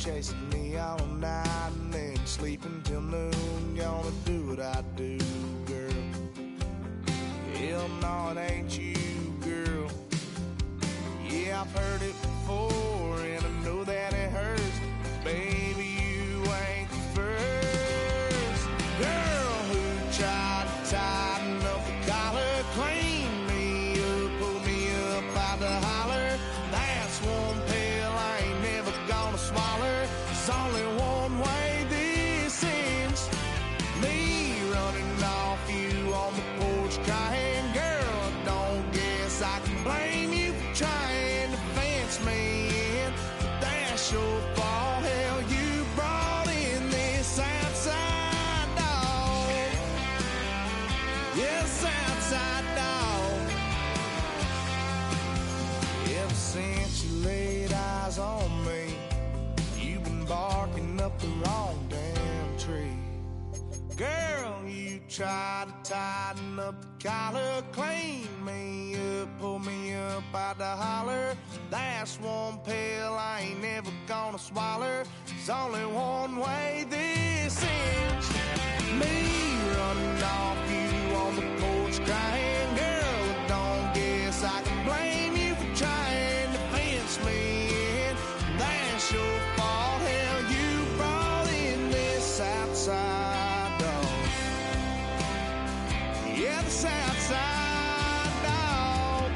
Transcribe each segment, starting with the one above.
chasing me all night and then sleeping till noon. Gonna do what I do, girl. Hell no, it ain't you, girl. Yeah, I've heard it before and I know that it hurts. Baby, you ain't the first girl who tried to tighten up the collar, clean me up, pull me up out the holler. That's one pill I ain't never gonna swallow. There's only one way this ends. Me running off you on the porch crying. Girl, I don't guess I can blame you for trying to fence me in. But that's your fault. Hell, you brought in this outside dog. Yes, outside dog. Ever since you laid eyes on me, you've been barking up the wrong damn tree. Girl, you tried to tighten up the collar, clean me up, pull me up out the holler. That's one pill I ain't never gonna swallow. There's only one way this ends. Me running off you on the porch crying. Girl, I don't guess I can blame you for trying to fence me in. That's your fault. Hell, you brought in this outside dog. Yeah, this outside dog.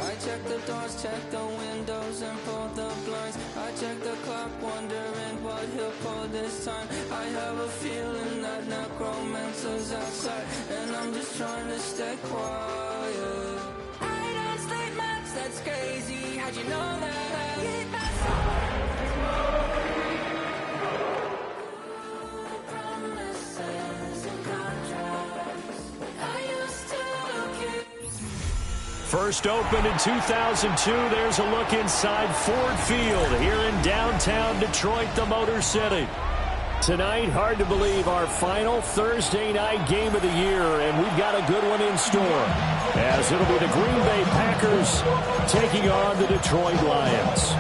I check the doors, check the windows, and pull the blinds. I check the clock, wondering what he'll pull this time. I have a feeling that necromancer's outside, and I'm just trying to stay quiet. I don't sleep much, that's crazy. How'd you know that? Keep my promises and contracts. I used to keep. First opened in 2002, there's a look inside Ford Field here in downtown Detroit, the Motor City. Tonight, hard to believe, our final Thursday night game of the year, and we've got a good one in store, as it'll be the Green Bay Packers taking on the Detroit Lions.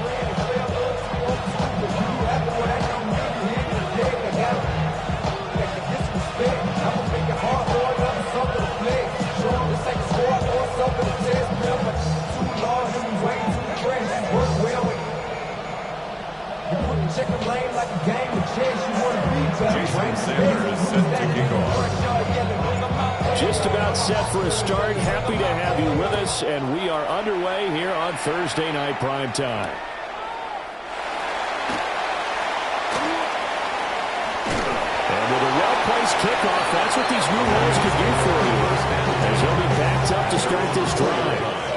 Jason Sanders is set to kick off. Just about set for a start. Happy to have you with us, and we are underway here on Thursday Night Prime Time. And with a well-placed kickoff, that's what these new rules can do for you, as they'll be backed up to start this drive.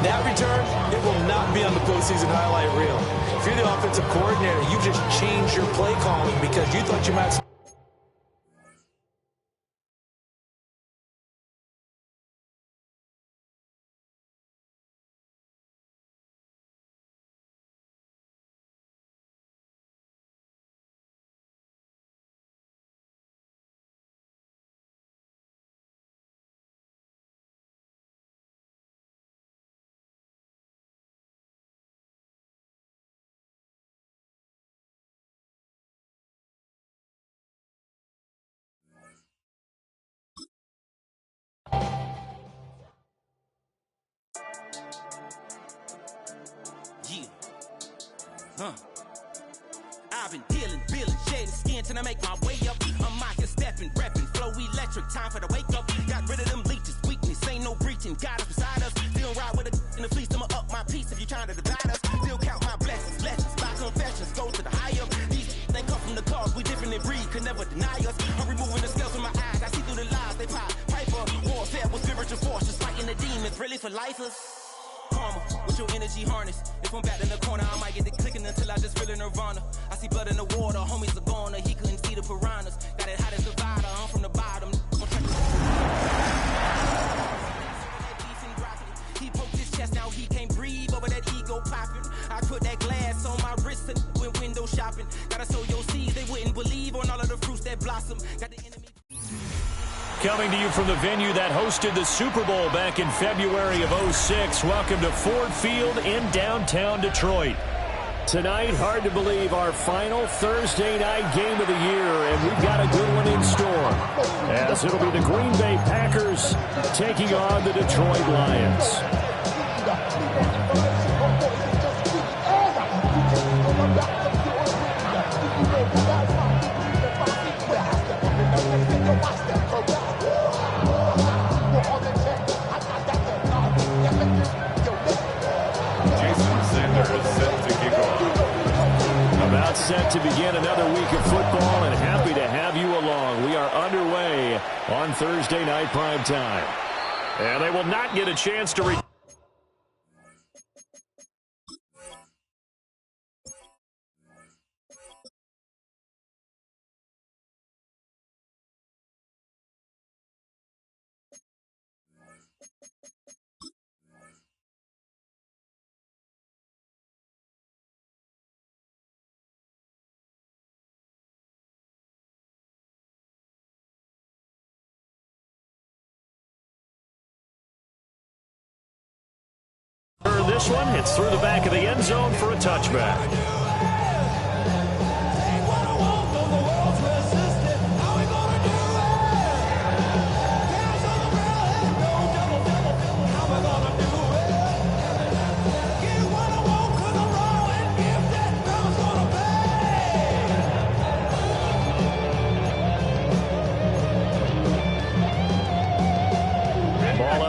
That return, it will not be on the postseason highlight reel. If you're the offensive coordinator, you just changed your play calling because you thought you might. I've been dealing, shedding skin till I make my way up. I'm out here stepping, repping, flow electric, time for the wake up. Got rid of them leeches, weakness, ain't no breaching. God is beside us, still ride with a in the fleece. I'ma up my piece if you trying to divide us. Still count my blessings, lessons, my confessions, go to the higher. These they come from the cause, we different in breed, could never deny us. I'm removing the scales from my eyes, I see through the lies they pop. Piper, warfare with spiritual force, just fighting the demons, really for lifers. Karma, Special energy harness. If I'm back in the corner, I might get the clicking until I just feel a nirvana. I see blood in the water, homies are gone, he couldn't see the piranhas. Got it hot as a vital, I'm from the bottom. He poked his chest, now he can't breathe over that ego popping. I put that glass on my wrist and went window shopping. Gotta sow your seeds, they wouldn't believe on all of the fruits that blossom. Got the enemy. Coming to you from the venue that hosted the Super Bowl back in February of '06. Welcome to Ford Field in downtown Detroit. Tonight, hard to believe, our final Thursday night game of the year, and we've got a good one in store, as it'll be the Green Bay Packers taking on the Detroit Lions. About set to begin another week of football, and happy to have you along. We are underway on Thursday night prime time. And they will not get a chance to this one. It's through the back of the end zone for a touchback.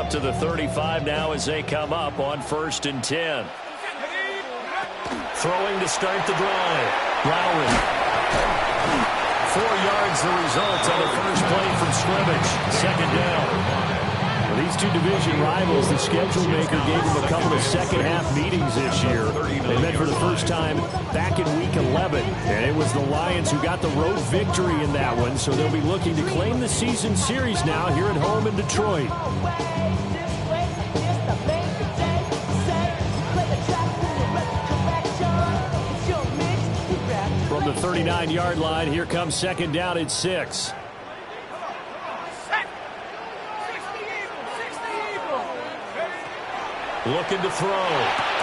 To the 35 now as they come up on 1st and 10. Throwing to start the drive. Lowry. 4 yards the result on the first play from scrimmage. Second down. For these two division rivals, the schedule maker gave them a couple of second-half meetings this year. They met for the first time back in Week 11, and it was the Lions who got the road victory in that one, so they'll be looking to claim the season series now here at home in Detroit. From the 39-yard line, here comes second down at 6. Looking to throw.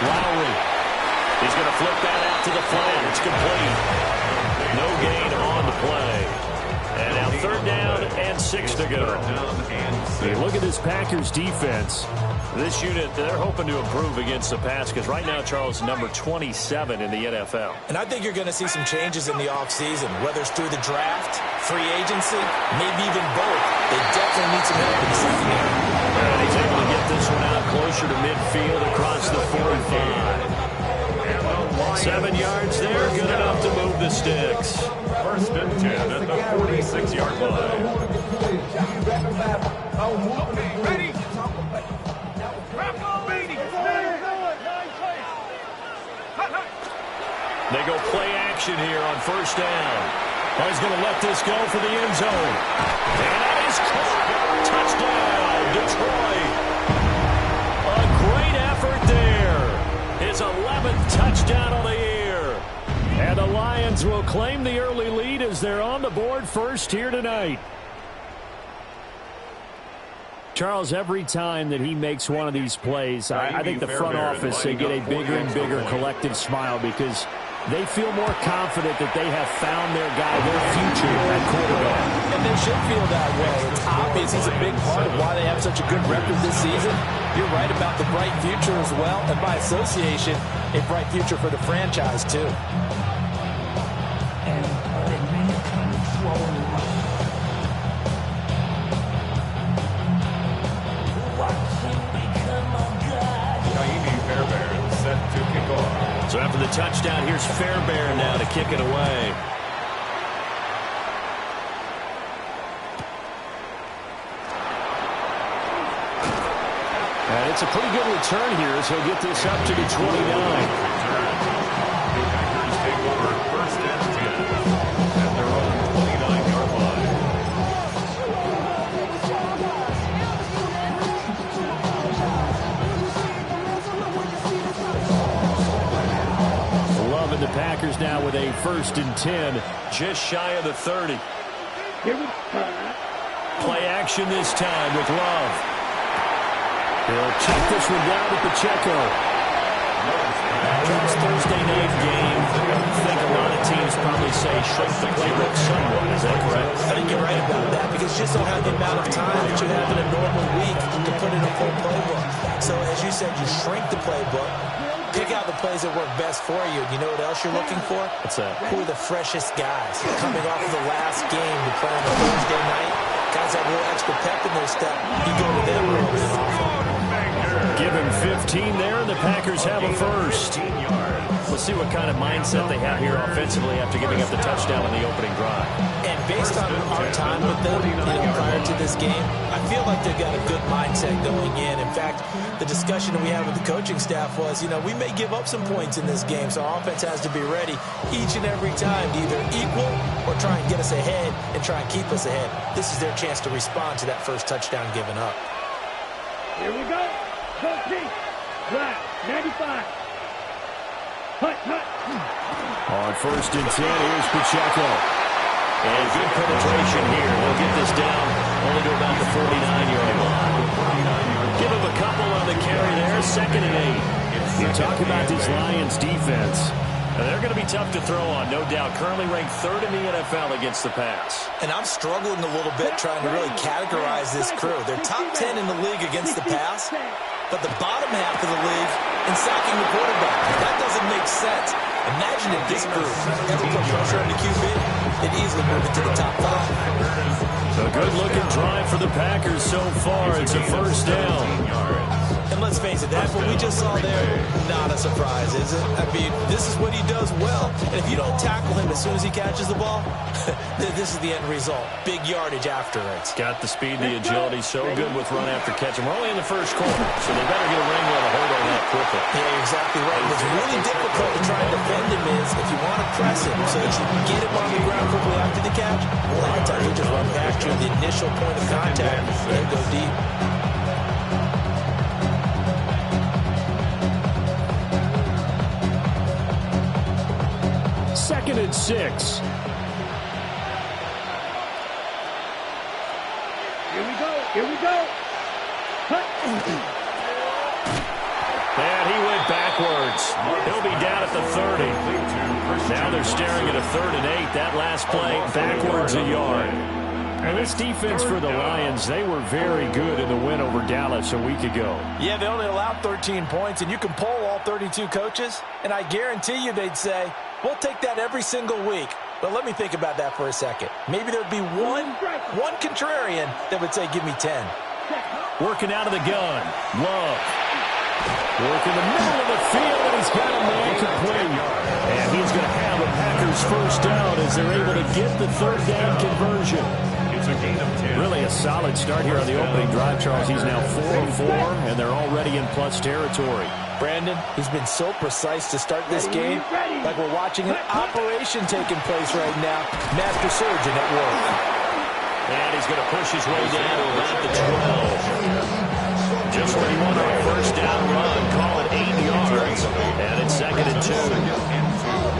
Lowry. He's going to flip that out to the flat. It's complete. No gain on the play. And now third down and 6 to go. Hey, look at this Packers defense. This unit, they're hoping to improve against the pass because right now, Charles, number 27 in the NFL. And I think you're going to see some changes in the offseason, whether it's through the draft, free agency, maybe even both. They definitely need some help in the secondary. And he's able to get this one out closer to midfield across the 45. 7 yards there, good enough to move the sticks. 1st and 10 at the 46-yard line. Ready? They go play action here on 1st down. He's going to let this go for the end zone. And that is caught. Touchdown, Detroit. A great effort there. His 11th touchdown on the year. And the Lions will claim the early lead as they're on the board first here tonight. Charles, every time that he makes one of these plays, I think the front office, they get a bigger and bigger collective smile because they feel more confident that they have found their guy, their future at quarterback. And they should feel that way. It's obvious he's a big part of why they have such a good record this season. You're right about the bright future as well, and by association, a bright future for the franchise too. So after the touchdown, here's Fairbairn now to kick it away. And gets a pretty good return here as he'll get this up to the 29. Packers take over first and 10 at their own 29-yard line. Love and the Packers now with a first and 10, just shy of the 30. Play action this time with Love. He'll check this one down to Pacheco. It's Thursday night game. I think a lot of teams probably say shrink the playbook somewhat. Is that correct? I think you're right about that because you just don't have the amount of time that you have in a normal week to put in a full playbook. So as you said, you shrink the playbook, pick out the plays that work best for you. You know what else you're looking for? What's that? Who are the freshest guys coming off of the last game to play on a Thursday night? Guys have a little extra pep in their step. You go to them a little bit often. Give him 15 there, and the Packers have a first. We'll see what kind of mindset they have here offensively after giving up the touchdown in the opening drive. And based on our time with them, prior to this game, I feel like they've got a good mindset going in. In fact, the discussion that we had with the coaching staff was, we may give up some points in this game, so our offense has to be ready each and every time to either equal or try and get us ahead and try and keep us ahead. This is their chance to respond to that first touchdown given up. Here we go. Go deep. Drive. 95. Hut. On first and 10, here's Pacheco. And good penetration here. He'll get this down only to about the 49-yard line. Give him a couple on the carry there. Second and 8. You talk about this Lions defense. They're going to be tough to throw on, no doubt. Currently ranked third in the NFL against the pass. And I'm struggling a little bit trying to really categorize this crew. They're top 10 in the league against the pass, but the bottom half of the league in sacking the quarterback. That doesn't make sense. Imagine if this group ever put pressure on the QB, they'd easily move into the top 5. A good-looking drive for the Packers so far. It's a first down. And let's face it, that's what we just saw there. Not a surprise, is it? I mean, this is what he does well. And if you don't tackle him as soon as he catches the ball, this is the end result. Big yardage after it. Got the speed, the agility, so good with run after catch. And we're only in the first quarter, so they better get a wrangle and a hold on that quickly. Yeah, you're exactly right. What's really difficult to try and defend him is if you want to press him so that you can get him on the ground quickly after the catch, a lot of times he'll just run past you at the initial point of contact and go deep. Second and 6. Here we go. Hut. And he went backwards. He'll be down at the 30. Now they're staring at a 3rd and 8. That last play, backwards a yard. And this defense for the Lions, they were very good in the win over Dallas a week ago. Yeah, they only allowed 13 points, and you can poll all 32 coaches, and I guarantee you they'd say, we'll take that every single week. But let me think about that for a second. Maybe there'd be one contrarian that would say, give me 10. Working out of the gun. Love. Working the middle of the field, and he's got a man complete. And he's going to have a Packers first down as they're able to get the 3rd down conversion. Really a solid start here on the opening drive, Charles. He's now 4 of 4, and they're already in plus territory. Brandon, he's been so precise to start this game, like we're watching an operation taking place right now. Master surgeon at work. And he's going to push his way down to about the 12. Just where he wanted a first down run. Call it 8 yards. And it's 2nd and 2.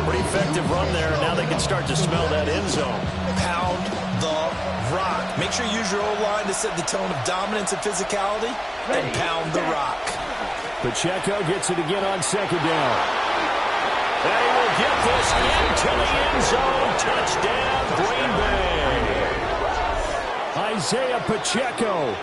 Pretty effective run there, and now they can start to smell that end zone. Pound the rock. Make sure you use your O-line to set the tone of dominance and physicality, and pound the rock. Pacheco gets it again on 2nd down. They will get this into the end zone. Touchdown, Green Bay. Isaiah Pacheco,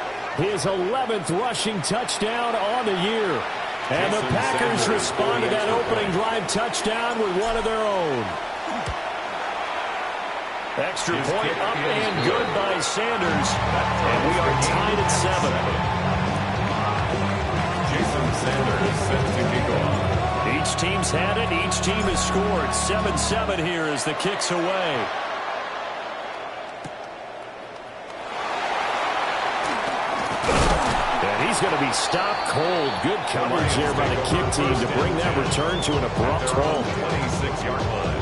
his 11th rushing touchdown on the year. And the Packers respond to that opening drive touchdown with one of their own. Extra point up and good by Sanders. And we are tied at 7. Jason Sanders set to kick off. Each team's had it. Each team has scored. 7-7 here as the kick's away. And he's going to be stopped cold. Good coverage there by the kick team to bring that return to an abrupt halt. 26-yard line.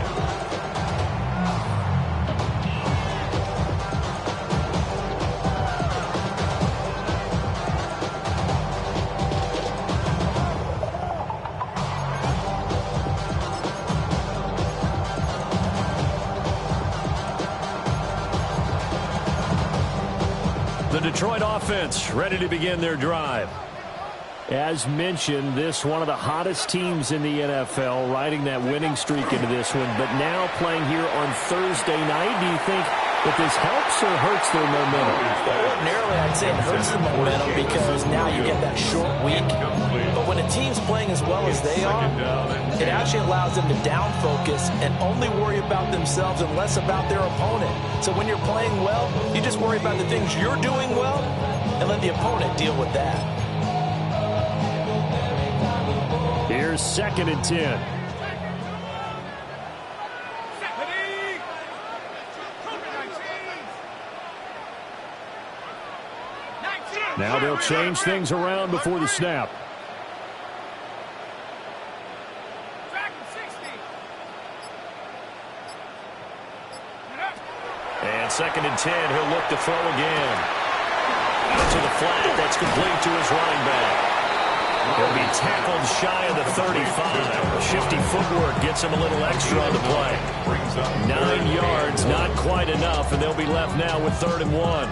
The Detroit offense ready to begin their drive. As mentioned, this one of the hottest teams in the NFL, riding that winning streak into this one, but now playing here on Thursday night. Do you think that this helps or hurts their momentum? Well, ordinarily, I'd say it hurts the momentum because now you get that short week. But when a team's playing as well as they are, it actually allows them to down focus and only worry about themselves and less about their opponent. So when you're playing well, you just worry about the things you're doing well and let the opponent deal with that. Here's 2nd and 10. Now they'll change things around before the snap. And 2nd and 10, he'll look to throw again. Out to the flat, that's complete to his running back. He'll be tackled shy of the 35. Shifty footwork gets him a little extra on the play. 9 yards, not quite enough, and they'll be left now with 3rd and 1.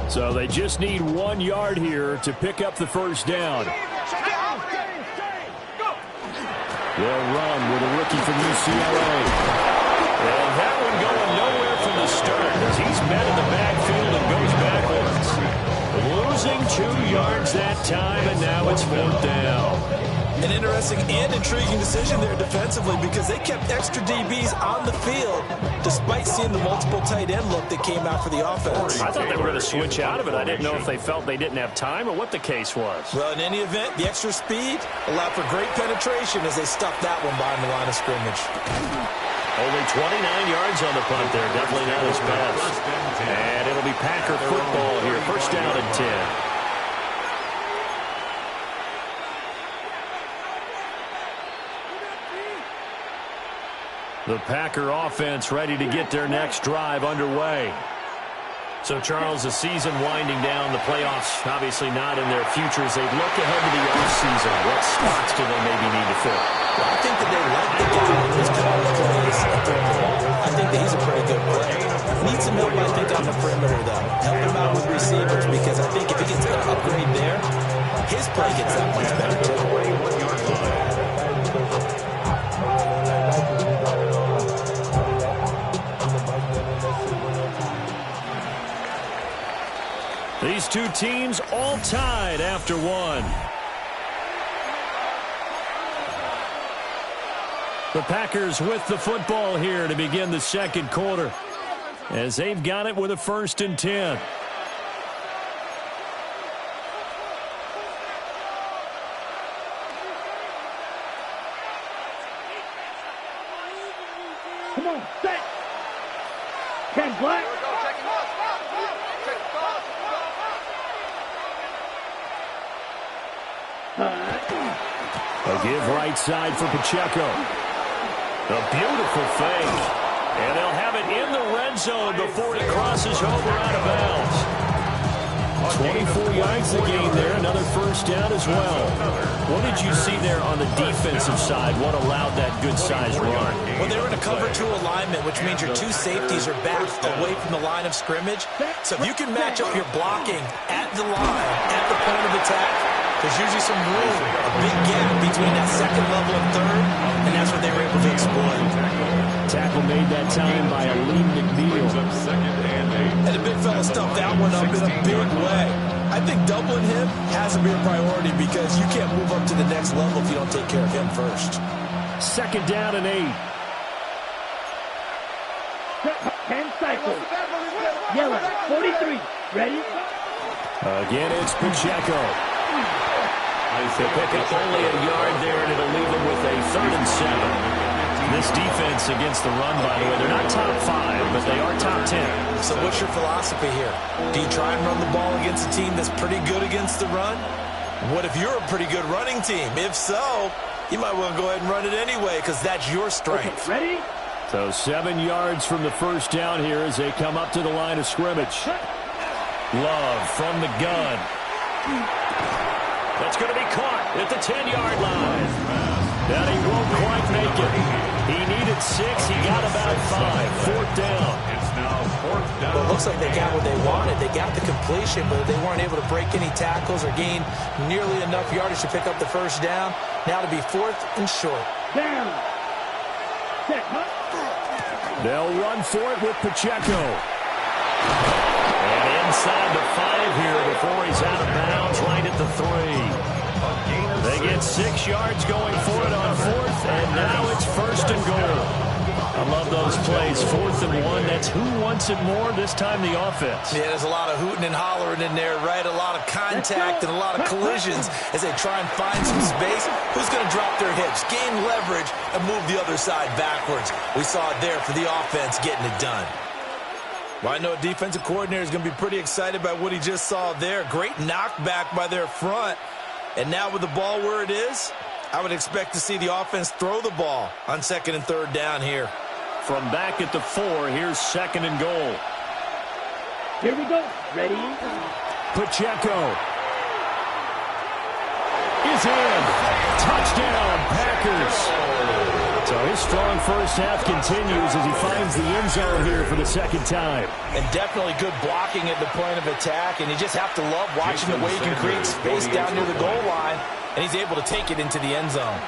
So they just need 1 yard here to pick up the first down. They'll run with a rookie from UCLA. And that one going nowhere from the start as he's met in the backfield and goes backwards. Losing 2 yards that time, and now it's 4th down. An interesting and intriguing decision there defensively because they kept extra DBs on the field despite seeing the multiple tight end look that came out for the offense. I thought they were going to switch out of it. I didn't know if they felt they didn't have time or what the case was. Well, in any event, the extra speed allowed for great penetration as they stuffed that one behind the line of scrimmage. Only 29 yards on the punt there. Definitely not his best. And it'll be Packer football here. 1st down and 10. The Packer offense ready to get their next drive underway. So, Charles, the season winding down, the playoffs obviously not in their futures. They look ahead to the offseason. What spots do they maybe need to fill? Well, I think that they like the guy who's calling the plays and throwing the ball. I think that he's a pretty good player. Needs some help, I think, on the perimeter, though. Help him out with receivers because I think if he gets an upgrade there, his play gets that much better, too. These two teams all tied after one. The Packers with the football here to begin the 2nd quarter as they've got it with a 1st and 10. Come on, set. Ken Black. A give right side for Pacheco. A beautiful fake. And they'll have it in the red zone before he crosses over out of bounds. 24 yards to gain there. Another 1st down as well. What did you see there on the defensive side? What allowed that good-sized run? Well, they were in a cover 2 alignment, which means your 2 safeties are back away from the line of scrimmage. So if you can match up your blocking at the line, at the point of attack, there's usually some room, a big gap between that 2nd level and 3rd, and that's what they were able to exploit. Tackle made that time by Aleem McNeil. And the big fella stuffed that one up in a big way. I think doubling him has to be a priority because you can't move up to the next level if you don't take care of him first. 2nd down and 8. 10 cycles. Yellow, 43. Ready? Again, it's Pacheco. They pick up only a yard there, and it'll leave them with a 3rd and 7. This defense against the run, by the way, they're not top 5, but they are top 10. So what's your philosophy here? Do you try and run the ball against a team that's pretty good against the run? What if you're a pretty good running team? If so, you might well go ahead and run it anyway because that's your strength. Okay, ready? So 7 yards from the 1st down here as they come up to the line of scrimmage. Love from the gun. That's going to be caught at the 10-yard line. And he won't quite make it. He needed 6. He got about 5. 4th down. It's now 4th down. Well, it looks like they got what they wanted. They got the completion, but they weren't able to break any tackles or gain nearly enough yardage to pick up the 1st down. Now to be 4th and short. Down. Set, huh? They'll run for it with Pacheco. And inside the 5 here before he's out of bounds, right at the 3. They get 6 yards going for it on 4th, and now it's 1st and goal. I love those plays. 4th and 1. That's who wants it more, this time the offense. Yeah, there's a lot of hooting and hollering in there, right? A lot of contact and a lot of collisions as they try and find some space. Who's going to drop their hips, gain leverage, and move the other side backwards? We saw it there for the offense getting it done. Well, I know a defensive coordinator is going to be pretty excited by what he just saw there. Great knockback by their front. And now with the ball where it is, I would expect to see the offense throw the ball on 2nd and 3rd down here. From back at the 4, here's 2nd and goal. Here we go. Ready? Pacheco is in. Touchdown, Packers. So his strong 1st half continues as he finds the end zone here for the 2nd time. And definitely good blocking at the point of attack, and you just have to love watching the way he can create space down near the goal line, and he's able to take it into the end zone.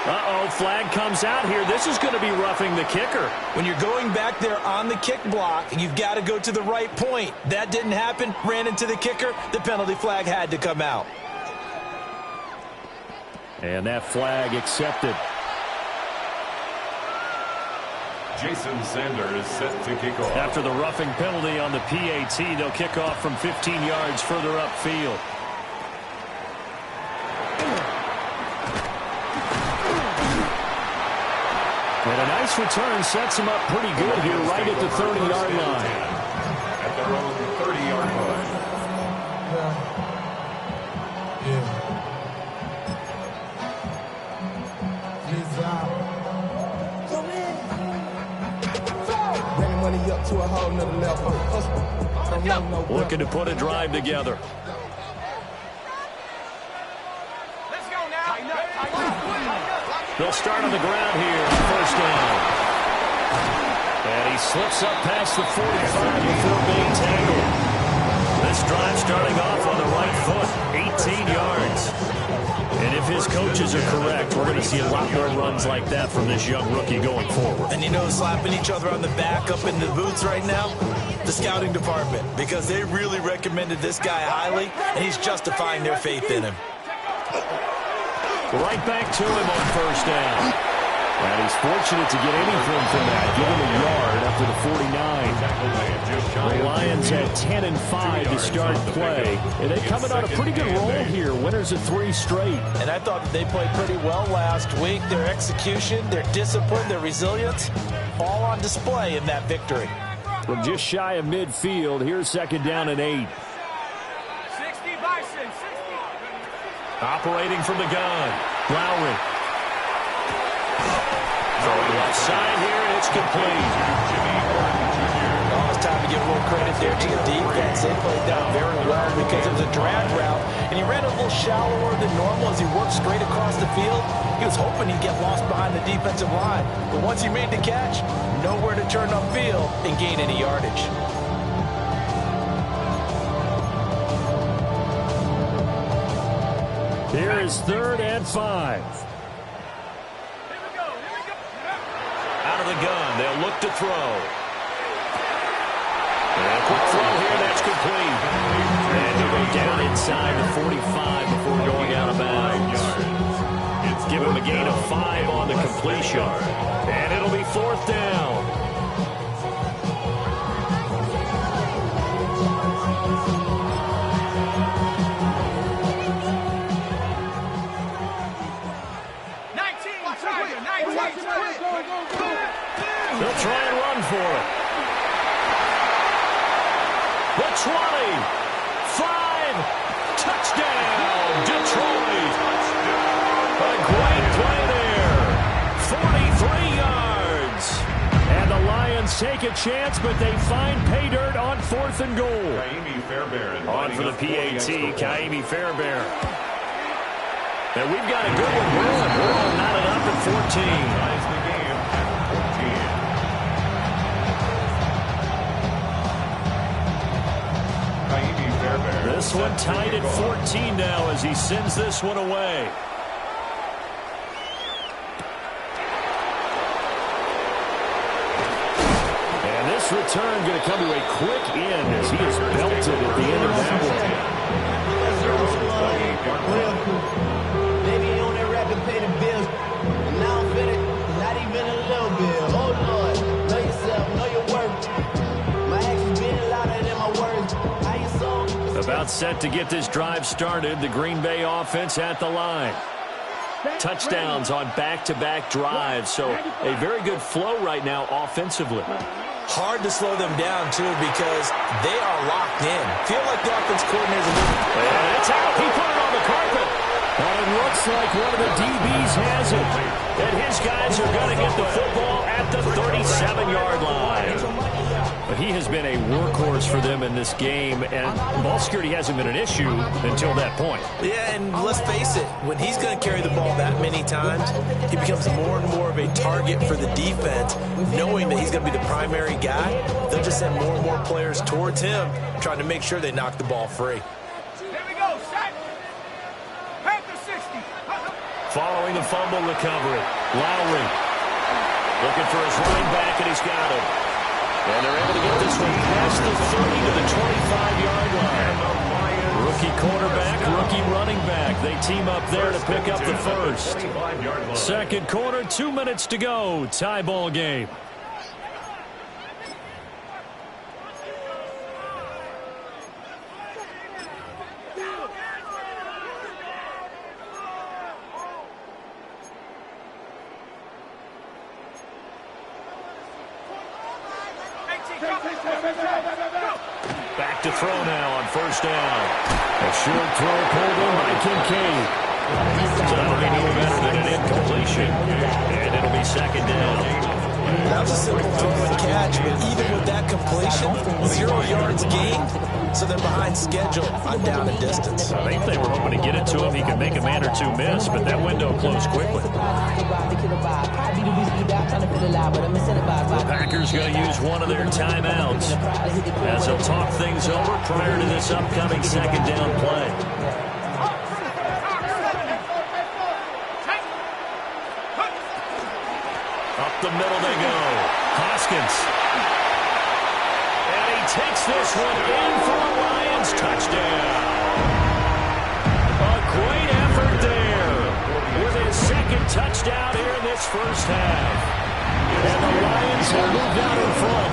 Uh-oh, flag comes out here. This is going to be roughing the kicker. When you're going back there on the kick block, you've got to go to the right point. That didn't happen, ran into the kicker. The penalty flag had to come out. And that flag accepted. Jason Sanders set to kick off. After the roughing penalty on the PAT, they'll kick off from 15 yards further upfield. And a nice return sets him up pretty good here right at the 30-yard line. At their own 30-yard line. Money up to a whole nother level. Looking to put a drive together. Let's go now. They'll start on the ground here. 1st down. And he slips up past the 45 before being tangled. This drive starting off on the right foot. 18 yards. And if his coaches are correct, we're going to see a lot more runs like that from this young rookie going forward. And you know, slapping each other on the back up in the booths right now? The scouting department, because they really recommended this guy highly, and he's justifying their faith in him. Right back to him on 1st down. And he's fortunate to get anything from that. Give him a yard after the 49. The Lions had 10 and 5 to start play. And they coming on a pretty good roll here. Winners of 3 straight. And I thought that they played pretty well last week. Their execution, their discipline, their resilience, all on display in that victory. From just shy of midfield, here's 2nd down and 8. 60 Bison, 60. Operating from the gun, Lowry. Throwing left side here, and it's complete. Oh, it's time to give a little credit there to the defense. They played down very well because it was a drag route, and he ran a little shallower than normal as he worked straight across the field. He was hoping he'd get lost behind the defensive line, but once he made the catch, nowhere to turn upfield and gain any yardage. Here is 3rd and 5. Out of the gun, they'll look to throw. And a quick throw here, that's complete. And he'll go down inside the 45 before going out of bounds. Give him a gain of 5 on the completion. And it'll be 4th down. They'll try and run for it. The 20. 5. Touchdown, Detroit. A great play there. 43 yards. And the Lions take a chance, but they find pay dirt on 4th and goal. On for the PAT, Ka'imi Fairbairn. And we've got a good one rolling. We're all knotted up at 14. This one tied at 14 now as he sends this one away. And this return going to come to a quick end as he is belted at the end of that one. Maybe on that rap and pay the bills. And now I'm finished, not even a little bit. Oh Lord, know yourself, know your worth. My actions being louder than my words. How you so? About set to get this drive started. The Green Bay offense at the line. Touchdowns on back-to-back drives, so a very good flow right now offensively. Hard to slow them down, too, because they are locked in. Feel like the offense coordinator's a little... And it's out. He put it on the carpet. And it looks like one of the DBs has it. And his guys are going to get the football at the 37-yard line. But he has been a workhorse for them in this game, and ball security hasn't been an issue until that point. Yeah, and let's face it, when he's going to carry the ball that many times, he becomes more and more of a target for the defense, knowing that he's going to be the primary guy. They'll just send more and more players towards him, trying to make sure they knock the ball free. Here we go, set. Panther 60. Following the fumble recovery, Lowry looking for his running back, and he's got him. And they're able to get this one past the 30 to the 25-yard line. Rookie quarterback, rookie running back. They team up there to pick up the first. Second quarter, 2 minutes to go. Tie ball game. Back to throw now on first down. A short throw pulled in by Kincaid. So that'll be no better than an incompletion. And it'll be second down. That was a simple throw and catch, but even with that completion, 0 yards gained, so they're behind schedule on down and distance. I think they were hoping to get it to him. He could make a man or two miss, but that window closed quickly. The Packers going to use one of their timeouts as they'll talk things over prior to this upcoming second down play. Up the middle they go. Hoskins. And he takes this one in for a Lions touchdown. A great effort there with his second touchdown here in this first half. And the Lions have moved out in front.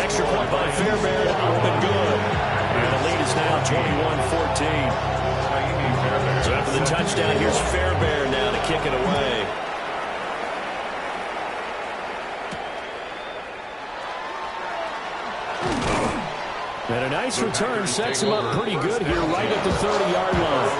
Extra point by Fairbairn, up and good. And the lead is now 21-14. So after the touchdown, here's Fairbairn now to kick it away. And a nice return sets him up pretty good here right at the 30-yard line.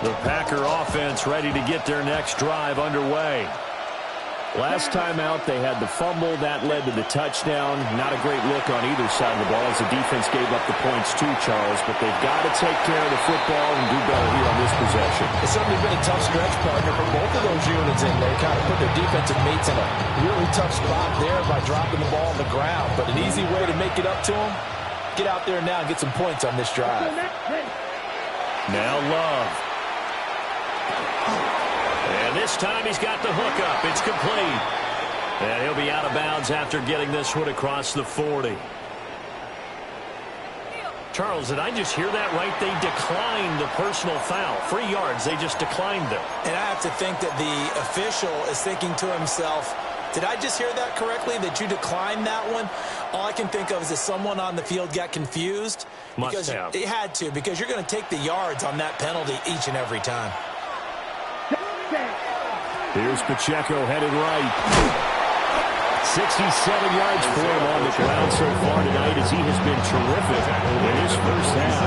The Packer offense ready to get their next drive underway. Last time out, they had the fumble. That led to the touchdown. Not a great look on either side of the ball as the defense gave up the points too, Charles. But they've got to take care of the football and do better here on this possession. It's certainly been a tough stretch, partner, for both of those units in there. Kind of put their defensive mates in a really tough spot there by dropping the ball on the ground. But an easy way to make it up to them, get out there now and get some points on this drive. Now Love. And this time he's got the hook up. It's complete. And he'll be out of bounds after getting this one across the 40. Charles, did I just hear that right? They declined the personal foul. 3 yards, they just declined them. And I have to think that the official is thinking to himself, did I just hear that correctly, that you declined that one? All I can think of is that someone on the field got confused. Must have. It had to, because you're going to take the yards on that penalty each and every time. Here's Pacheco headed right. 67 yards for him on the ground so far tonight as he has been terrific in his first half.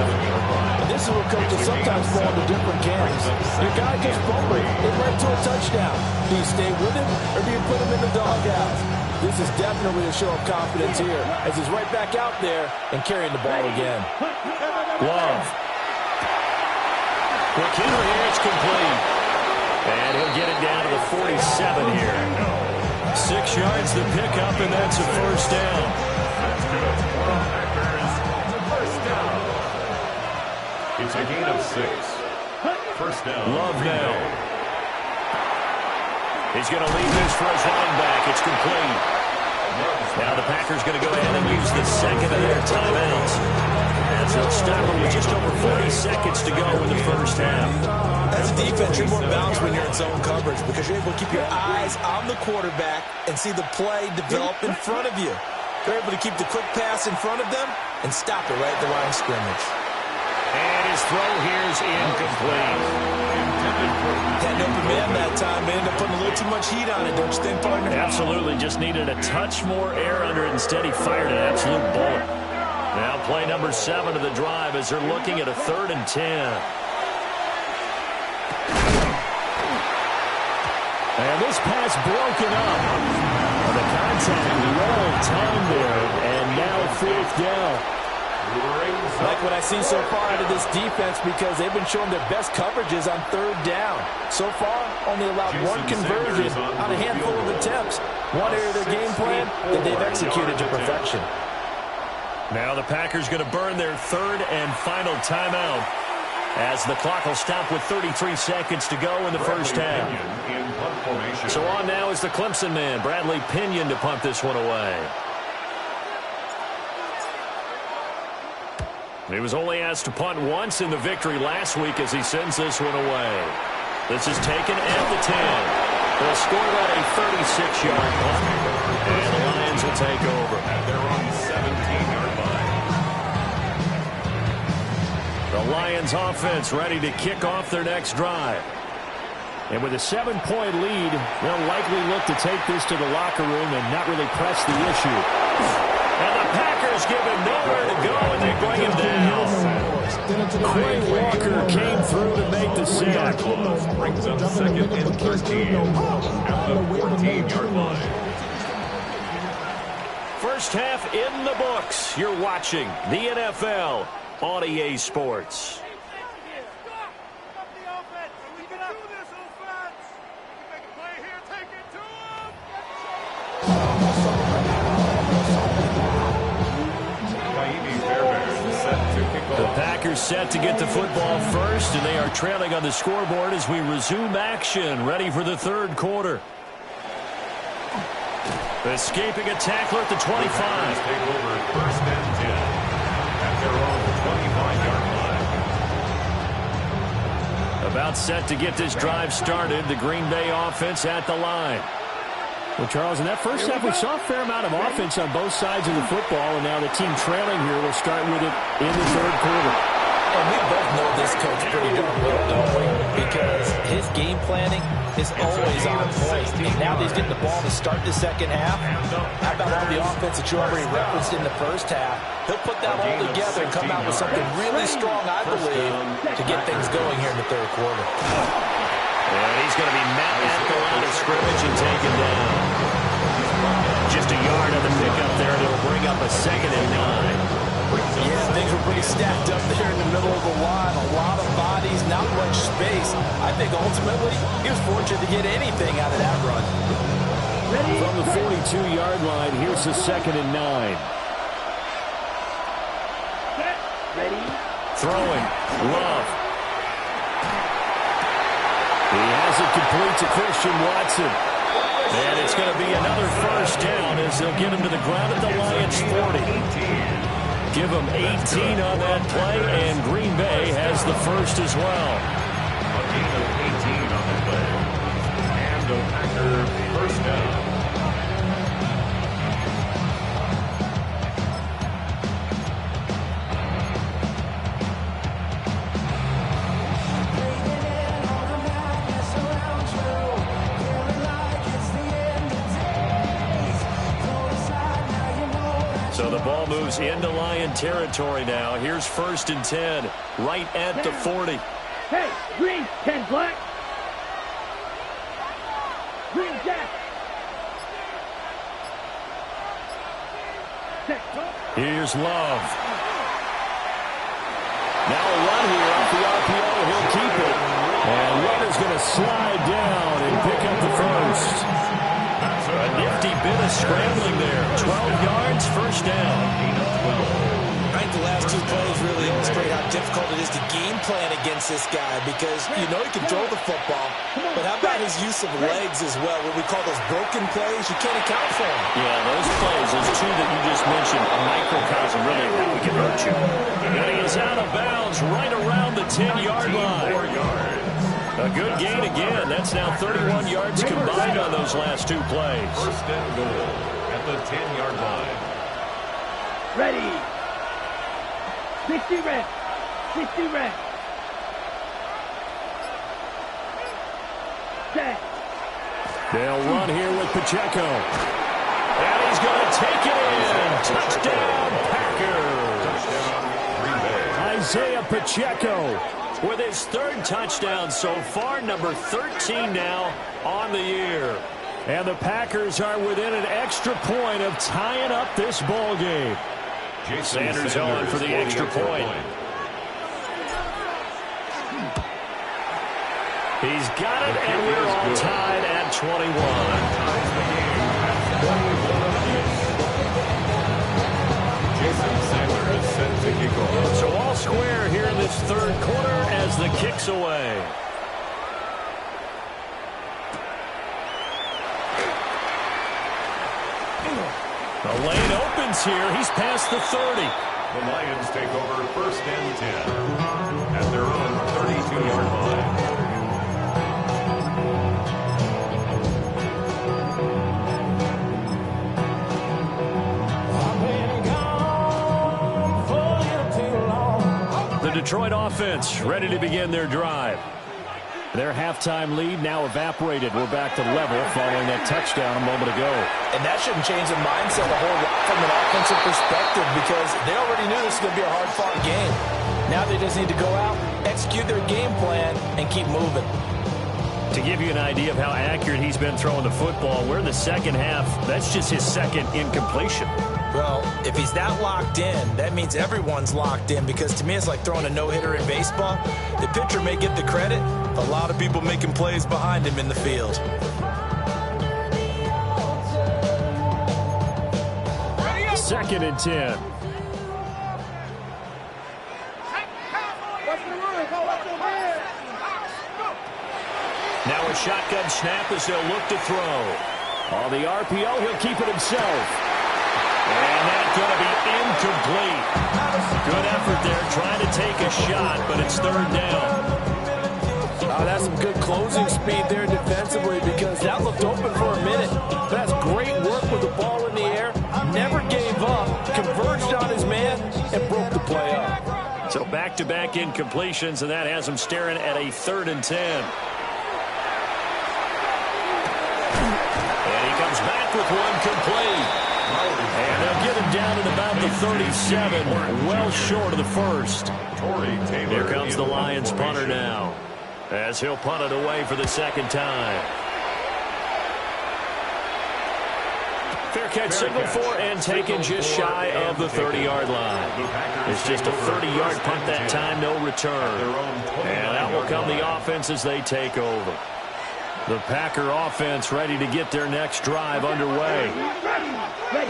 And this is what coaches sometimes fall into different camps. Your guy gets fumbled, it led to a touchdown. Do you stay with him or do you put him in the doghouse? This is definitely a show of confidence here as he's right back out there and carrying the ball again. Love. McKinley, it's complete. And he'll get it down to the 47 here. 6 yards the pickup, and that's a first down. That's good. First down. It's a gain of 6. First down. Love now. He's going to leave this for his running back. It's complete. Now the Packers going to go ahead and use the second of their timeouts. As they'll stop it with just over 40 seconds to go in the first half. As a defense, you're more balanced when you're in zone coverage because you're able to keep your eyes on the quarterback and see the play develop in front of you. You're able to keep the quick pass in front of them and stop it right at the line of scrimmage. And his throw here is incomplete. Had an open man that time, but ended up putting a little too much heat on it, don't you think, partner? Absolutely. Just needed a touch more air under it. Instead, he fired an absolute bullet. Now play number 7 of the drive as they're looking at a 3rd and 10. And this pass broken up. The contact long time there, and now 4th down. Like what I've seen so far out of this defense because they've been showing their best coverages on 3rd down. So far, only allowed 1 conversion on a handful of attempts. One area of their game plan that they've executed to perfection. Now the Packers going to burn their 3rd and final timeout as the clock will stop with 33 seconds to go in the first half. So on now is the Clemson man, Bradley Pinion, to punt this one away. He was only asked to punt once in the victory last week as he sends this one away. This is taken at the 10. They'll score that a 36-yard punt, and the Lions will take over. At their own 17-yard line. The Lions offense ready to kick off their next drive. And with a 7-point lead, they'll likely look to take this to the locker room and not really press the issue. And the Packers give him nowhere to go, and they bring him down. Quay Walker came through to make the sack. Brings up 2nd and 13 at the 14-yard line. First half in the books. You're watching the NFL on EA Sports. The Packers set to get the football first, and they are trailing on the scoreboard as we resume action, ready for the 3rd quarter. Escaping a tackler at the 25. Take over 1st and 10 at their own 25-yard line. About set to get this drive started, the Green Bay offense at the line. Well, Charles, in that first half, we saw a fair amount of offense on both sides of the football, and now the team trailing here will start with it in the 3rd quarter. And we both know this coach pretty darn well, don't we? Because his game planning is always on point. And now that he's getting the ball to start the second half, how about all the offense that you already referenced in the first half? He'll put that all together and come out with something really strong, I believe, to get things going here in the 3rd quarter. And he's going to be met at the line of scrimmage and taken down. Just a yard on the pickup there, and it'll bring up a 2nd and 9. Yeah, things were pretty stacked up there in the middle of the line. A lot of bodies, not much space. I think ultimately he was fortunate to get anything out of that run. From the 42-yard line, here's the 2nd and 9. Ready? Throwing. Love. He has it complete to Christian Watson. And it's going to be another first down as they'll get him to the ground at the Lions 40. Give him 18 on that play, and Green Bay has the first as well. A gain of 18 on the play. And the Packers first down. So the ball moves into Lion territory now. Here's 1st and 10, right at the 40. Hey, green, 10 black. Green jack. Here's Love. Now a run here off the RPO. He'll keep it. And Love is going to slide down and pick up the first. A nifty bit of scrambling there. 12 yards, first down. I think the last 2 plays really illustrate how difficult it is to game plan against this guy because you know he can throw the football, but how about his use of legs as well? What we call those broken plays, you can't account for them. Yeah, those plays, those 2 that you just mentioned, a microcosm really of how we can hurt you. And he is out of bounds right around the 10-yard line. 4 yards. A good gain again. That's now 31 yards combined on those last 2 plays. First and goal at the 10-yard line. Ready. 60 red. 60 red. Set. They'll run here with Pacheco. And he's going to take it in. Touchdown, Packers. Isaiah Pacheco with his 3rd touchdown so far, number 13 now on the year. And the Packers are within an extra point of tying up this ball game. Sanders on for the extra point. He's got it, and we're all tied at 21. So all square here in this 3rd quarter as the kick's away. The lane opens here. He's past the 30. The Lions take over 1st and 10 at their own 32-yard line. The Detroit offense ready to begin their drive. Their halftime lead now evaporated. We're back to level following that touchdown a moment ago. And that shouldn't change the mindset a whole lot from an offensive perspective because they already knew this was going to be a hard-fought game. Now they just need to go out, execute their game plan, and keep moving. To give you an idea of how accurate he's been throwing the football, we're in the 2nd half. That's just his 2nd incompletion. Well, if he's that locked in, that means everyone's locked in because to me it's like throwing a no-hitter in baseball. The pitcher may get the credit, a lot of people making plays behind him in the field. Second and 10. Now a shotgun snap as they'll look to throw. On the RPO, he'll keep it himself. And that's going to be incomplete. Good effort there trying to take a shot, but it's 3rd down. That's some good closing speed there defensively because that looked open for a minute. That's great work with the ball in the air. Never gave up, converged on his man, and broke the play up. So back-to-back incompletions, and that has him staring at a 3rd and 10. And he comes back with one complete. And they'll get him down at about the 37, well short of the first. Here comes the Lions punter now, as he'll punt it away for the 2nd time. Fair catch signal for and taken just shy of the 30-yard line. It's just a 30-yard punt that time, no return. And out will come the offense as they take over. The Packer offense ready to get their next drive underway.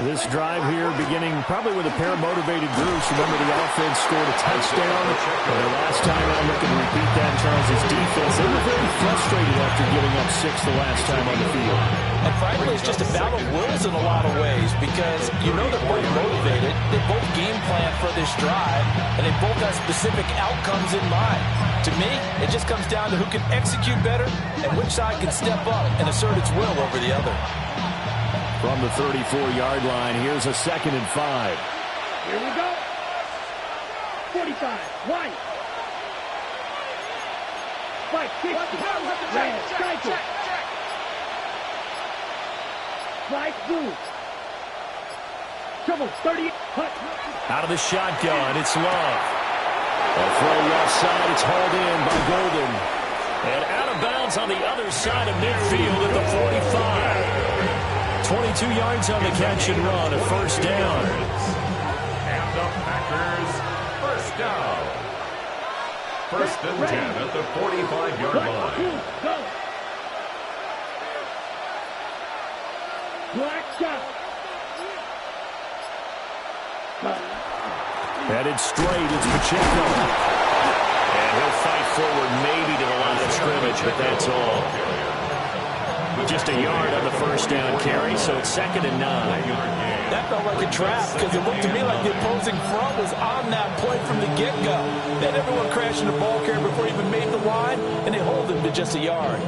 This drive here beginning probably with a pair of motivated groups. Remember, the offense scored a touchdown. The last time I'm looking to repeat that in Charles' defense, they were very frustrated after giving up 6 the last time on the field. And frankly, it's just a battle of wills in a lot of ways because you know they're both motivated. They both game plan for this drive, and they both have specific outcomes in mind. To me, it just comes down to who can execute better and which side can step up and assert its will over the other. From the 34-yard line, here's a 2nd and 5. Here we go. 45. White. 560. Ran. Cycle. Five blue. Trouble. 30. Hut. Out of the shotgun, it's Love. A throw left side, it's hauled in by Golden. And out of bounds on the other side of midfield at the 45. 22 yards on the catch and run, a first down. And the Packers, first down. First and 10 at the 45-yard line. Go. Black shot. Headed straight, it's Pacheco. And he'll fight forward maybe to the line of scrimmage, but that's all. Just a yard on the first down carry, so it's 2nd and 9. That felt like a trap because it looked to me like the opposing front was on that point from the get-go. They had everyone crashing the ball carrier before he even made the line, and they hold him to just a yard.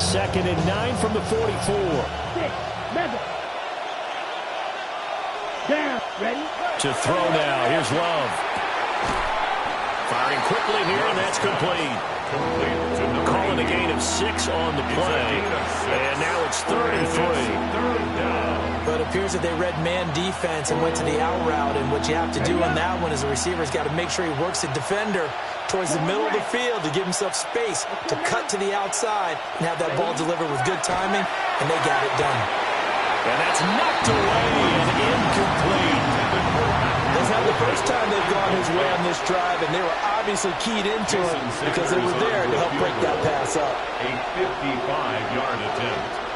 Second and 9 from the 44. 6. Mega. Down. Ready? To throw now. Here's Love. Firing quickly here, and that's complete. Calling a gain of 6 on the play. And now it's 3rd and 3. But it appears that they read man defense and went to the out route. And what you have to do on that one is a receiver's got to make sure he works the defender towards the middle of the field to give himself space to cut to the outside and have that ball delivered with good timing, and they got it done. And that's knocked away and incomplete. That's not the first time they've gone his way on this drive, and they were obviously keyed into him because they were there to help break that pass up. A 55-yard attempt.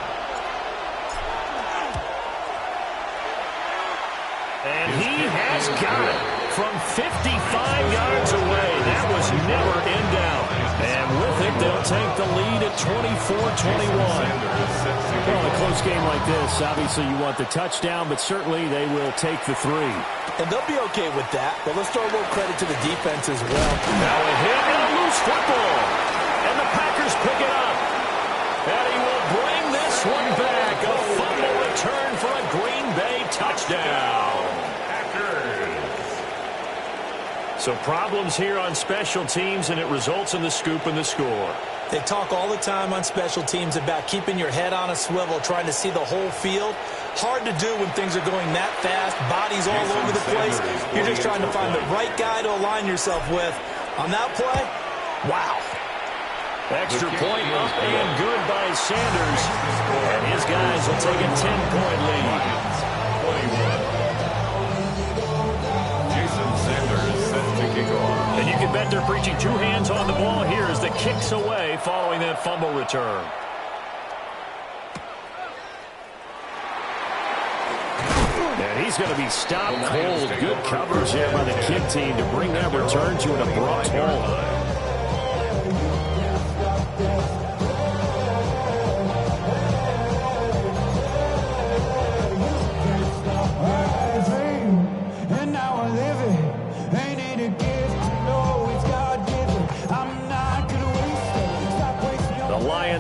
And he has got it from 55 yards away. That was never in doubt. And with it, they'll take the lead at 24-21. Well, in a close game like this, obviously you want the touchdown, but certainly they will take the 3. And they'll be okay with that, but let's throw a little credit to the defense as well. Now a hit and a loose football. And the Packers pick it up. And he will bring this one back. A fumble return for a Green Bay touchdown. So problems here on special teams, and it results in the scoop and the score. They talk all the time on special teams about keeping your head on a swivel, trying to see the whole field. Hard to do when things are going that fast, bodies all over the place. You're just trying to find the right guy to align yourself with. On that play, wow. Extra point up and good by Sanders. And his guys will take a 10-point lead. 21. And you can bet they're preaching 2 hands on the ball here as the kick's away following that fumble return. And he's going to be stopped cold. Good coverage here by the kick team to bring that return to an abrupt halt.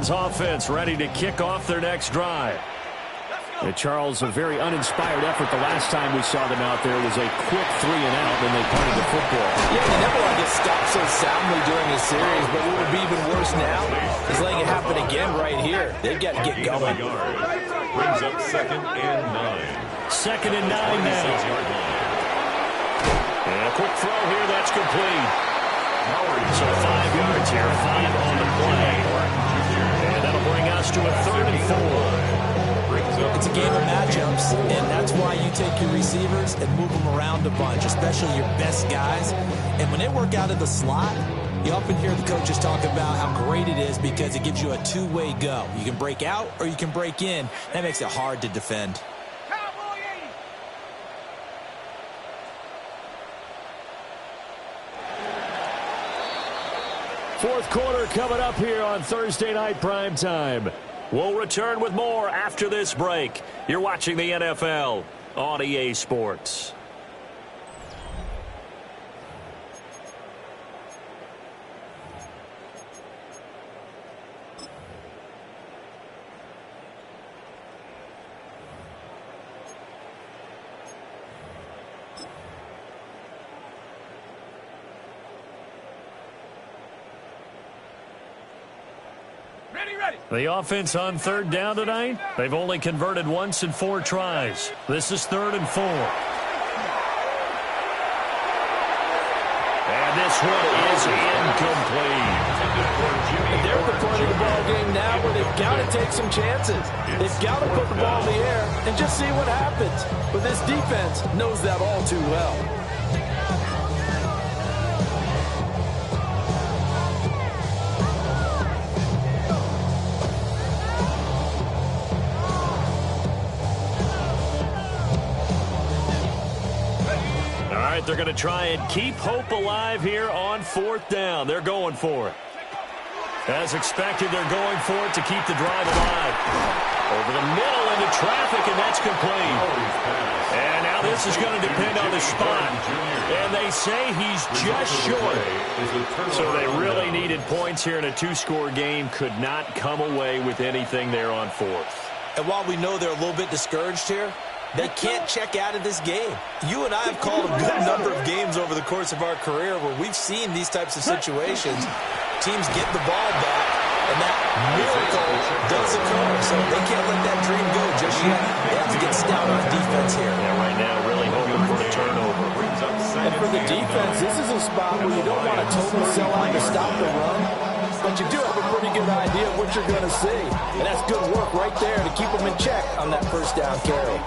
Offense ready to kick off their next drive. Charles, a very uninspired effort the last time we saw them out there was a quick 3 and out, then they punted the football. Yeah, they never want to get stopped so soundly during the series, but what would be even worse now is letting it happen again right here. They've got to get going. Brings up 2nd and 9. 2nd and 9 now. And a quick throw here, that's complete. So 5 yards here, 5 on the play. And that'll bring us to a 3rd and 4. It's a game of matchups, and that's why you take your receivers and move them around a bunch, especially your best guys. And when they work out of the slot, you often hear the coaches talk about how great it is because it gives you a two-way go. You can break out or you can break in. That makes it hard to defend. Fourth quarter coming up here on Thursday Night Primetime. We'll return with more after this break. You're watching the NFL on EA Sports. The offense on 3rd down tonight, they've only converted once in 4 tries. This is 3rd and 4. And this one is incomplete. And they're at the point of the ball game now where they've got to take some chances. They've got to put the ball in the air and just see what happens. But this defense knows that all too well. They're going to try and keep hope alive here on 4th down. They're going for it. As expected, they're going for it to keep the drive alive. Over the middle into traffic, and that's complete. And now this is going to depend on the spot. And they say he's just short. So they really needed points here in a 2-score game. Could not come away with anything there on 4th. And while we know they're a little bit discouraged here, they can't check out of this game. You and I have called a good number of games over the course of our career where we've seen these types of situations. Teams get the ball back, and that miracle does occur. So they can't let that dream go just yet. They have to get stout on defense here. Yeah, right now, really hoping for a turnover. And for the defense, this is a spot where you don't want to totally sell out to stop the run, but you do have a pretty good idea of what you're going to see. And that's good work right there to keep them in check on that 1st down carry.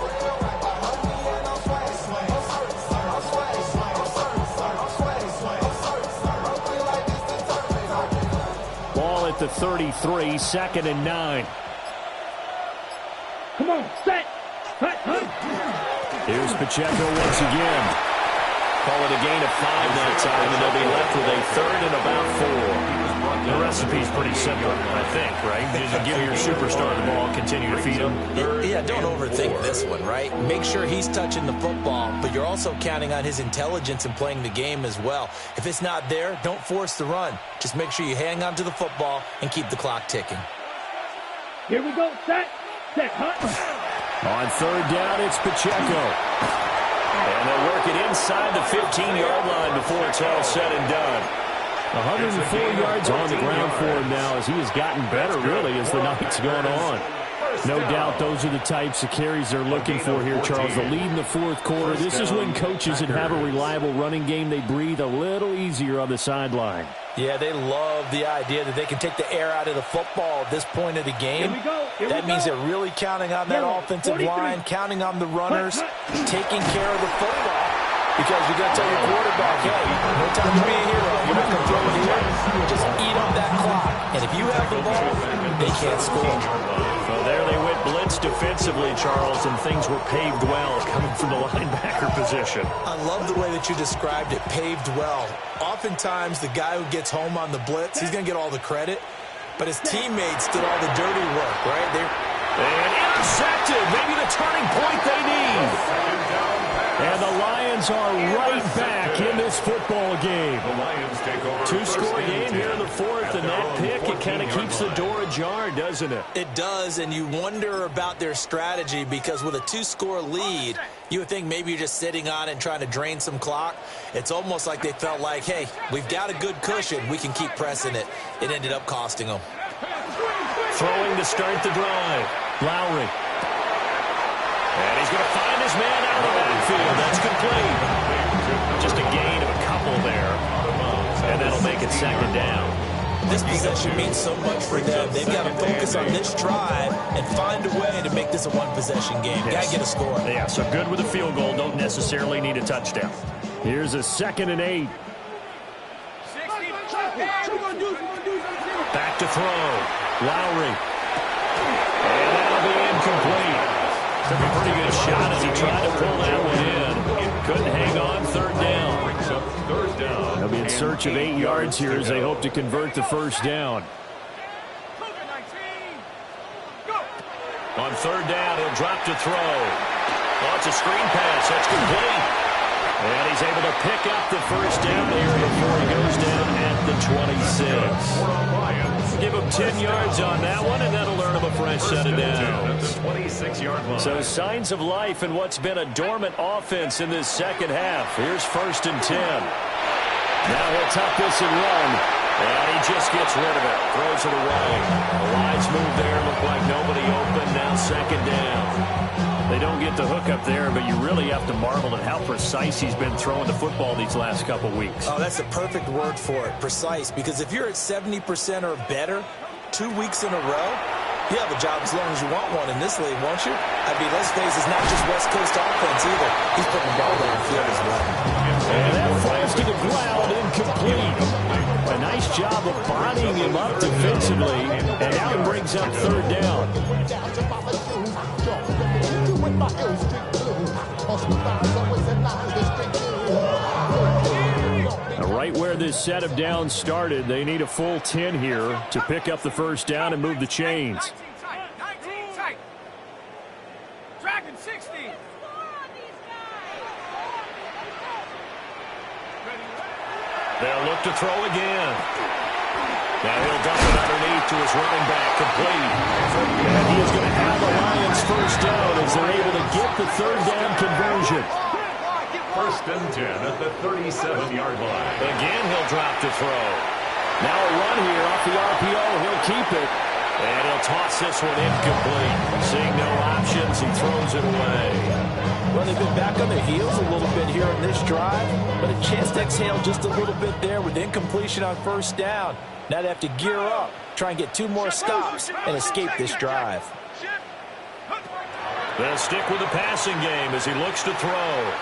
At the 33, 2nd and 9. Come on, set. Here's Pacheco once again. Call it a gain of 5 that time, and they'll be left with a 3rd and about 4. The recipe's pretty simple, I think, right? Just give your superstar the ball, continue to feed him. Yeah, don't overthink this one, right? Make sure he's touching the football, but you're also counting on his intelligence in playing the game as well. If it's not there, don't force the run. Just make sure you hang on to the football and keep the clock ticking. Here we go, set, hunt. On 3rd down, it's Pacheco. And they'll work it inside the 15-yard line before it's all said and done. 104 yards on the ground for him now as he has gotten better, really, as the night's gone on. No doubt those are the types of carries they're looking for here, Charles. The lead in the 4th quarter. This is when coaches that have a reliable running game, they breathe a little easier on the sideline. Yeah, they love the idea that they can take the air out of the football at this point of the game. That means they're really counting on that offensive line, counting on the runners, taking care of the football. Because you're going to tell your quarterback, hey, no time to be a hero. You're not going to throw it here. Just eat up that clock. And if you have the ball, they can't score. So there they went blitz defensively, Charles, and things were paved well coming from the linebacker position. I love the way that you described it, paved well. Oftentimes, the guy who gets home on the blitz, he's going to get all the credit. But his teammates did all the dirty work, right? And intercepted. Maybe the turning point they need. And the Lions are right back in this football game. 2-score game here in the 4th, and that pick, it kind of keeps the door ajar, doesn't it? It does, and you wonder about their strategy because with a 2-score lead, you would think maybe you're just sitting on it and trying to drain some clock. It's almost like they felt like, hey, we've got a good cushion. We can keep pressing it. It ended up costing them. Throwing to start the drive. Lowry. And he's going to find his man out of the backfield. That's complete. Just a gain of a couple there. And that'll make it second down. This possession means so much for them. They've got to focus on this drive and find a way to make this a one-possession game. Yes. Got to get a score. Yeah, so good with a field goal. Don't necessarily need a touchdown. Here's a 2nd and 8. Back to throw. Lowry. And that'll be incomplete. Took a pretty good shot as he tried to pull that one in. Couldn't hang on. 3rd down. They'll be in search of 8 yards here as they hope to convert the 1st down. On 3rd down, he'll drop to throw. Launch a screen pass. That's complete. And he's able to pick up the 1st down here before he goes down at the 26. Give him 10 yards on that one, and that'll earn him a fresh set of downs. So signs of life in what's been a dormant offense in this second half. Here's 1st and 10. Now he'll tuck this and run. And he just gets rid of it. Throws it away. The lines move there. Look like nobody open. Now 2nd down. They don't get the hook up there, but you really have to marvel at how precise he's been throwing the football these last couple weeks. Oh, that's the perfect word for it, precise. Because if you're at 70% or better 2 weeks in a row, you have a job as long as you want one in this league, won't you? I mean, let's face it, it's not just West Coast offense either. He's putting the ball downfield as well. And that falls to the ground, incomplete. A nice job of bodying him up defensively, and now he brings up 3rd down. Right where this set of downs started, they need a full 10 here to pick up the 1st down and move the chains. 19 tight. Dragon 60. They'll look to throw again. Now he'll dump it underneath to his running back, complete. And he is going to have the Lions 1st down as they're able to get the 3rd down conversion. 1st and 10 at the 37-yard line. Again, he'll drop to throw. Now a run here off the RPO. He'll keep it. And he'll toss this one incomplete. Seeing no options, he throws it away. Well, they've been back on their heels a little bit here in this drive, but a chance to exhale just a little bit there with incompletion on 1st down. Now they have to gear up, try and get 2 more stops, and escape this drive. They'll stick with the passing game as he looks to throw.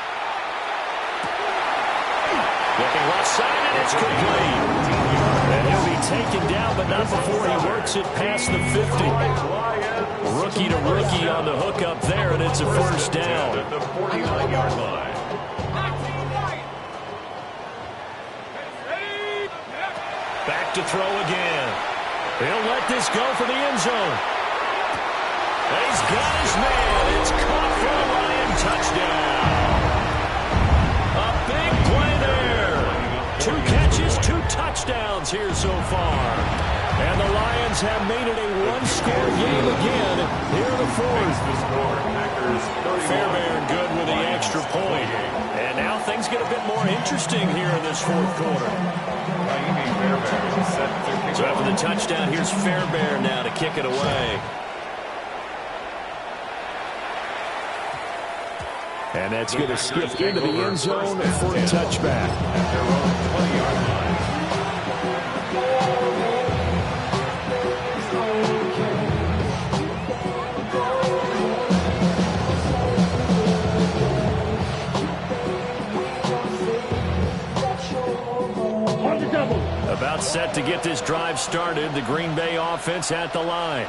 Looking left side, and it's complete. And he'll be taken down, but not before he works it past the 50. Rookie to rookie on the hook up there, and it's a 1st down. At the 49-yard line. Back to throw again. He'll let this go for the end zone. And he's got his man. It's caught for a Lion touchdown. A big play there. 2 catches, 2 touchdowns here so far. And the Lions have made it a 1-score game again here in the 4th. Fairbairn good with the extra point. And now things get a bit more interesting here in this 4th quarter. So after the touchdown, here's Fairbairn now to kick it away. And that's going to skip into the end zone for a touchback. At their own 20-yard line. About set to get this drive started. The Green Bay offense at the line.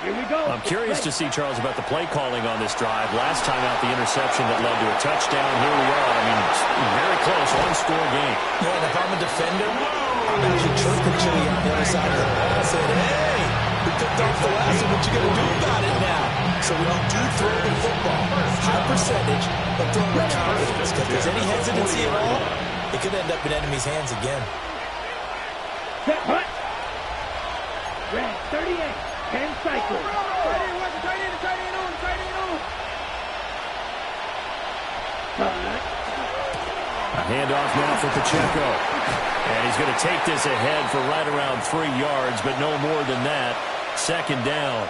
Here we go. I'm curious to see, Charles, about the play calling on this drive. Last time out, the interception that led to a touchdown. Here we are. I mean, very close, 1-score game. Yeah, and if I'm a defender, I'm actually chirping Chili on the other side of the ball. I said, hey, we picked off the last one. What you going to do about it now? So when you do throw the football, high percentage, but throw with confidence. Because if there's any hesitancy at all, it could end up in enemy's hands again. Set, hut. Red 38. 10 cycles. Tight end on. A handoff now for Pacheco. And he's going to take this ahead for right around 3 yards, but no more than that. 2nd down.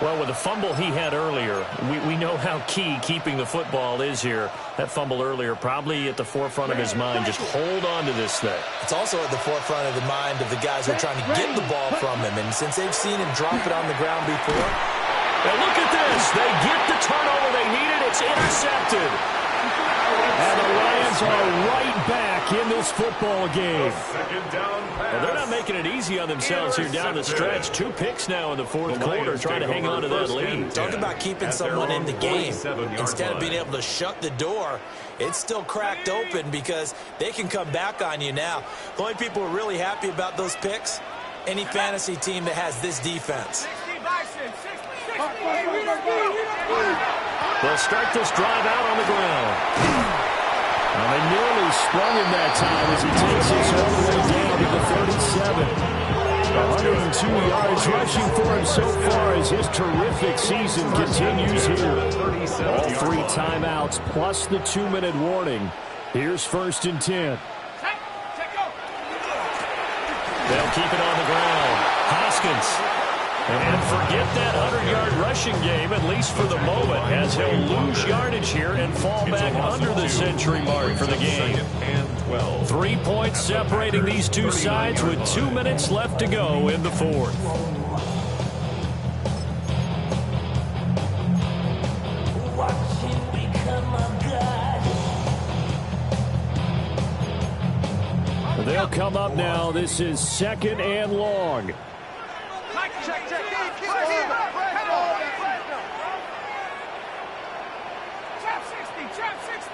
Well, with the fumble he had earlier, we know how key keeping the football is here. That fumble earlier probably at the forefront of his mind. Just hold on to this thing. It's also at the forefront of the mind of the guys who are trying to get the ball from him. And since they've seen him drop it on the ground before. Now look at this. They get the turnover they needed. It's intercepted. And the Lions are right back in this football game. Well, they're not making it easy on themselves here down the stretch. 2 picks now in the fourth quarter trying to hang on to that lead. Talk about keeping someone in the game. Instead of being able to shut the door, it's still cracked open because they can come back on you now. The only people who are really happy about those picks, any fantasy team that has this defense. They'll start this drive out on the ground. And they nearly sprung him that time as he takes us all the way down to the 37. 102 yards rushing for him so far as his terrific season continues here. All 3 timeouts plus the 2-minute warning. Here's 1st and 10. They'll keep it on the ground. Hoskins. And forget that 100-yard rushing game, at least for the moment, as he'll lose yardage here and fall back under the century mark for the game. 3 points separating these two sides with 2 minutes left to go in the fourth. They'll come up now. This is 2nd and long. Check. Trap 60.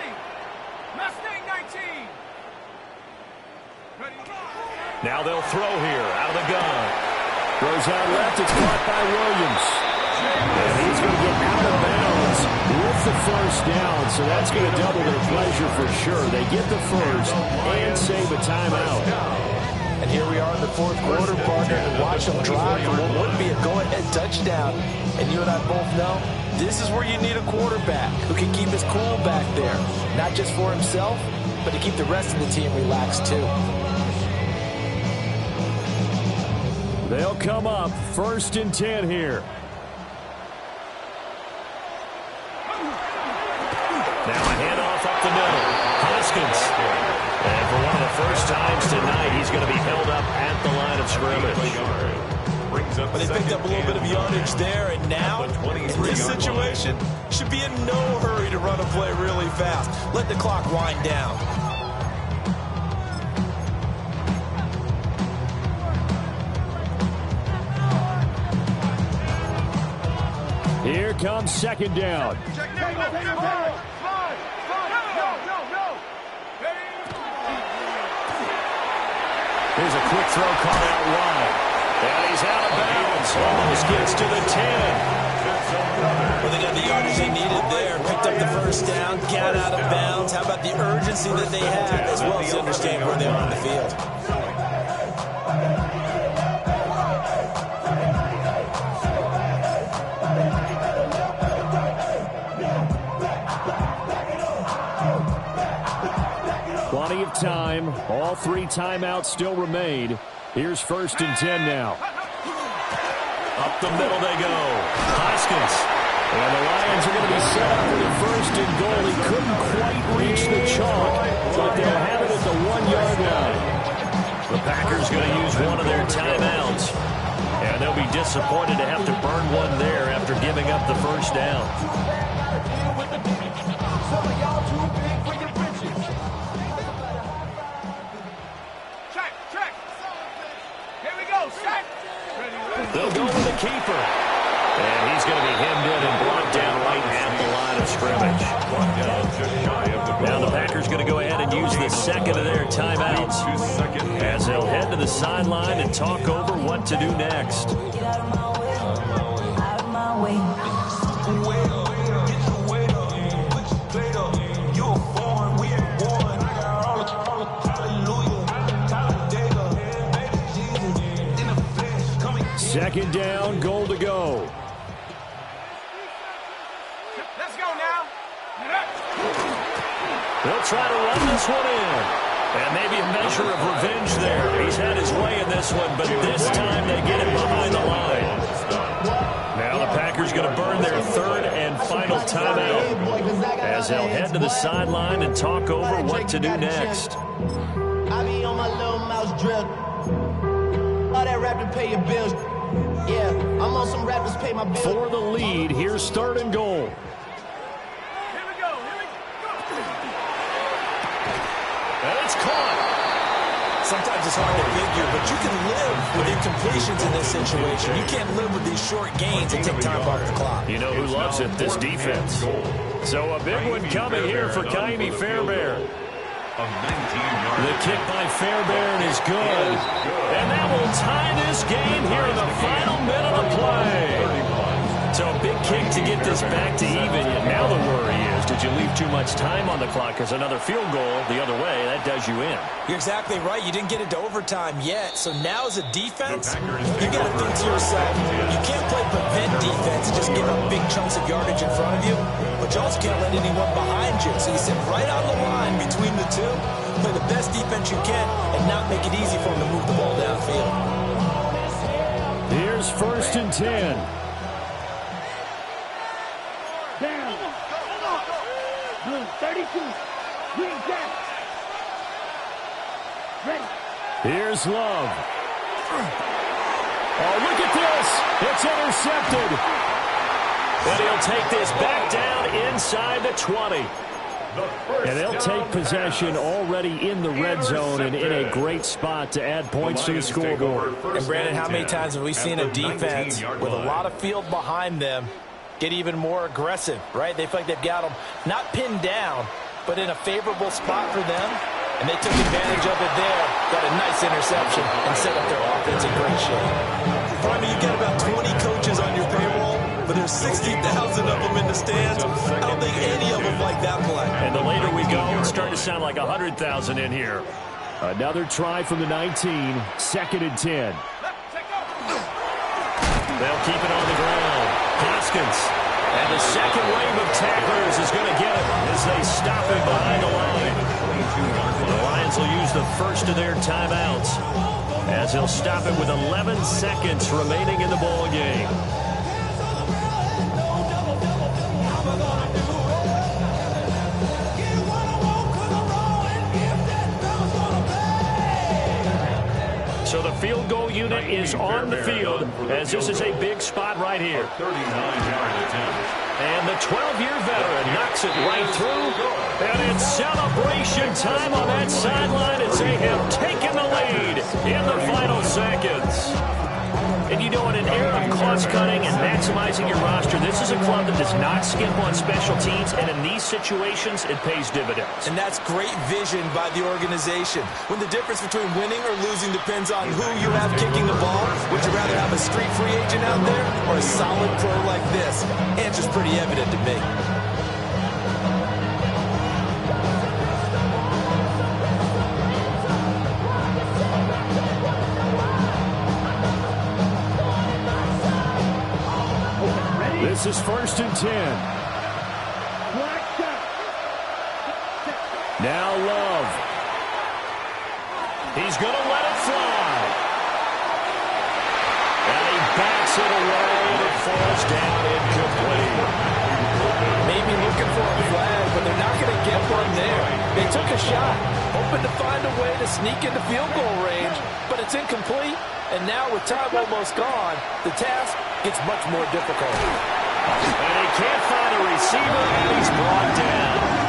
Mustang 19. Now they'll throw here out of the gun. Throws out left. It's caught by Williams. And he's going to get out of bounds with the first down. So that's going to double their pleasure for sure. They get the first and save a timeout. And here we are in the fourth quarter, partner, and watch them drive for what would be a go-ahead touchdown. And you and I both know this is where you need a quarterback who can keep his cool back there, not just for himself, but to keep the rest of the team relaxed too. They'll come up 1st and 10 here. Now a handoff up the middle. Hoskins. And for one of the first times tonight, he's going to be held up at the line of scrimmage. But they picked up a little bit of yardage there, and now, in this situation, should be in no hurry to run a play really fast. Let the clock wind down. Here comes 2nd down. Here's a quick throw caught out wide. And he's out of bounds. Almost gets to the 10. Well, they got the yardage they needed there. Picked up the first down, got out of bounds. How about the urgency that they have, as well as understand where they are on the field. Plenty of time. All 3 timeouts still remain. Here's 1st and 10 now. Up the middle they go. Hoskins. And the Lions are going to be set up for the 1st and goal. He couldn't quite reach the chalk, but they'll have it at the 1-yard line. The Packers going to use one of their timeouts. And they'll be disappointed to have to burn one there after giving up the first down. They'll go with the keeper. And he's going to be hemmed in and brought down right at the line of scrimmage. Now the Packers going to go ahead and use the 2nd of their timeouts as they'll head to the sideline and talk over what to do next. Second down, goal to go. Let's go now. They'll try to run this one in. And maybe a measure of revenge there. He's had his way in this one, but this time they get it behind the line. Now the Packers is going to burn their third and final timeout as they'll head to the sideline and talk over what to do next. I be on my little mouse drill. All that rap to pay your bills. Yeah, I'm on some rappers pay my bills. For the lead, here's third and goal. Here we go. And it's caught. Sometimes it's hard to figure, but you can live with incompletions in this situation. You can't live with these short gains and take time off the clock. You know who loves it? This defense. So a big one coming here for Ka'imi Fairbairn. The kick by Fairbairn is good. And that will tie this game here in the final minute of play. So a big kick to get this back to even. And now the worry is, did you leave too much time on the clock? Because another field goal the other way, that does you in. You're exactly right. You didn't get into overtime yet. So now as a defense, you got to think to yourself, you can't play prevent defense and just give up big chunks of yardage in front of you. But you also can't let anyone behind you. So you sit right on the line between the two, play the best defense you can, and not make it easy for them to move the ball downfield. Here's 1st and 10. Down. Blue 32. Green Jack. Ready. Here's Love. Oh, look at this. It's intercepted. And he'll take this back down inside the 20. And they'll take possession already in the red zone and in a great spot to add points to the scoreboard. And Brandon, how many times have we seen a defense with a lot of field behind them get even more aggressive, right? They feel like they've got them not pinned down, but in a favorable spot for them, and they took advantage of it there, got a nice interception, and set up their offense in great shape. Finally, you got about 20 coaches on your payroll, but there's 60,000 of them in the stands. I don't think any of them like that play. And the later we go, it's starting to sound like 100,000 in here. Another try from the 19, 2nd and 10. They'll keep it on the ground. Hoskins. And the second wave of tacklers is going to get it as they stop him behind the line. The Lions will use the first of their timeouts as he'll stop it with 11 seconds remaining in the ball game. So the field goal unit is on the field as this is a big spot right here. 39-yard attempt. And the 12-year veteran knocks it right through. And it's celebration time on that sideline as they have taken the lead in the final seconds. And you know, in an era of cost-cutting and maximizing your roster, this is a club that does not skimp on special teams, and in these situations, it pays dividends. And that's great vision by the organization. When the difference between winning or losing depends on who you have kicking the ball, would you rather have a street free agent out there or a solid pro like this? Answer's pretty evident to me. This is 1st and 10. Now Love. He's going to let it fly. And he backs it away and it falls down incomplete. Maybe looking for a flag, but they're not going to get one there. They took a shot, hoping to find a way to sneak into field goal range, but it's incomplete. And now with time almost gone, the task gets much more difficult. And he can't find a receiver, and he's brought down.